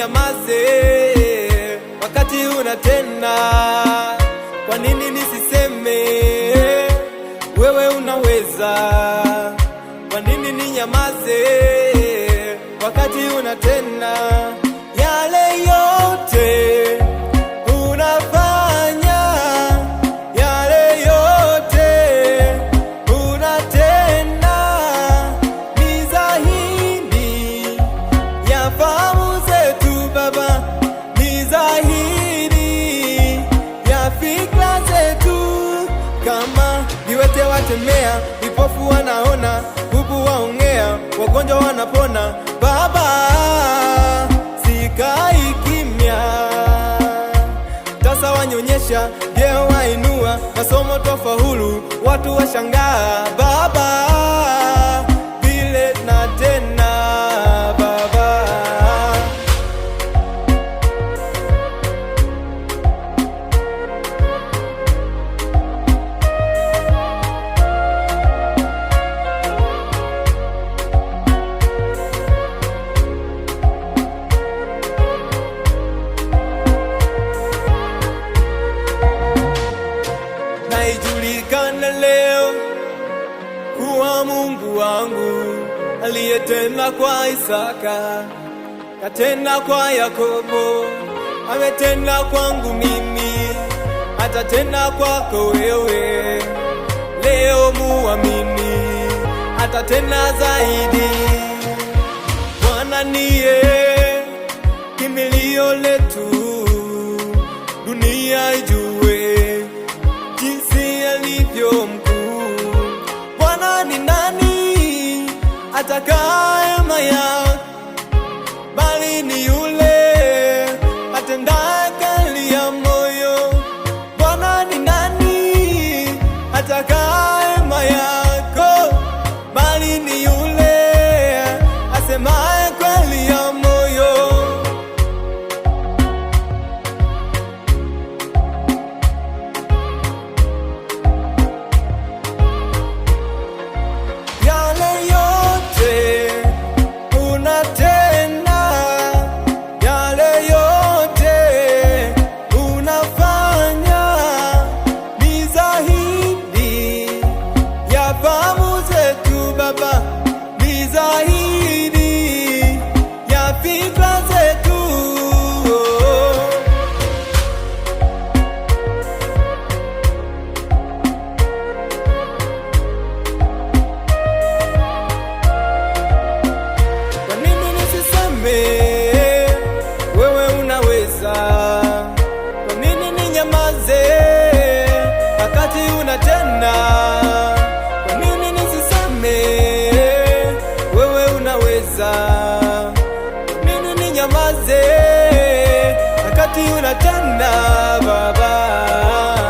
ninyamaze wakati unatenda? Kwa nini nisiseme wewe unaweza? Kwa nini ninyamaze wakati unatenda? Yale yote unafanya, yale yote unatenda, ni dhahiri ya fahamu zetu Baba, ni dhahiri ya fikra zetu. Kama viwete watembea, vipofu wanaona, bubu waongea, wagonjwa wanapona, Baba sikai kimya. Tasa wanyonyesha, vyeo wainua, masomo twafaulu, watu washangaa, Baba vile na tena Baba. Naijulikana leo kuwa Mungu wangu aliyetenda kwa Isaka, katenda kwa Yakobo, ametenda kwangu mimi, atatenda kwako wewe. Leo muamini, atatenda zaidi. Bwana ndiye kimbilio letu, dunia ijue jinsi alivyo mkuu. Bwana ni nani atakaye maya, bali ni yule atendaye kweli ya moyo. Bwana ni nani atakaye mayako, bali ni yule asemaye kweli ya moyo. Fahamu zetu Baba, ni dhahiri ya fikra zetu. Kwa nini nisiseme wewe unaweza? Kwa nini ninyamaze wakati unatenda? Nini ninyamaze wakati unatenda Baba?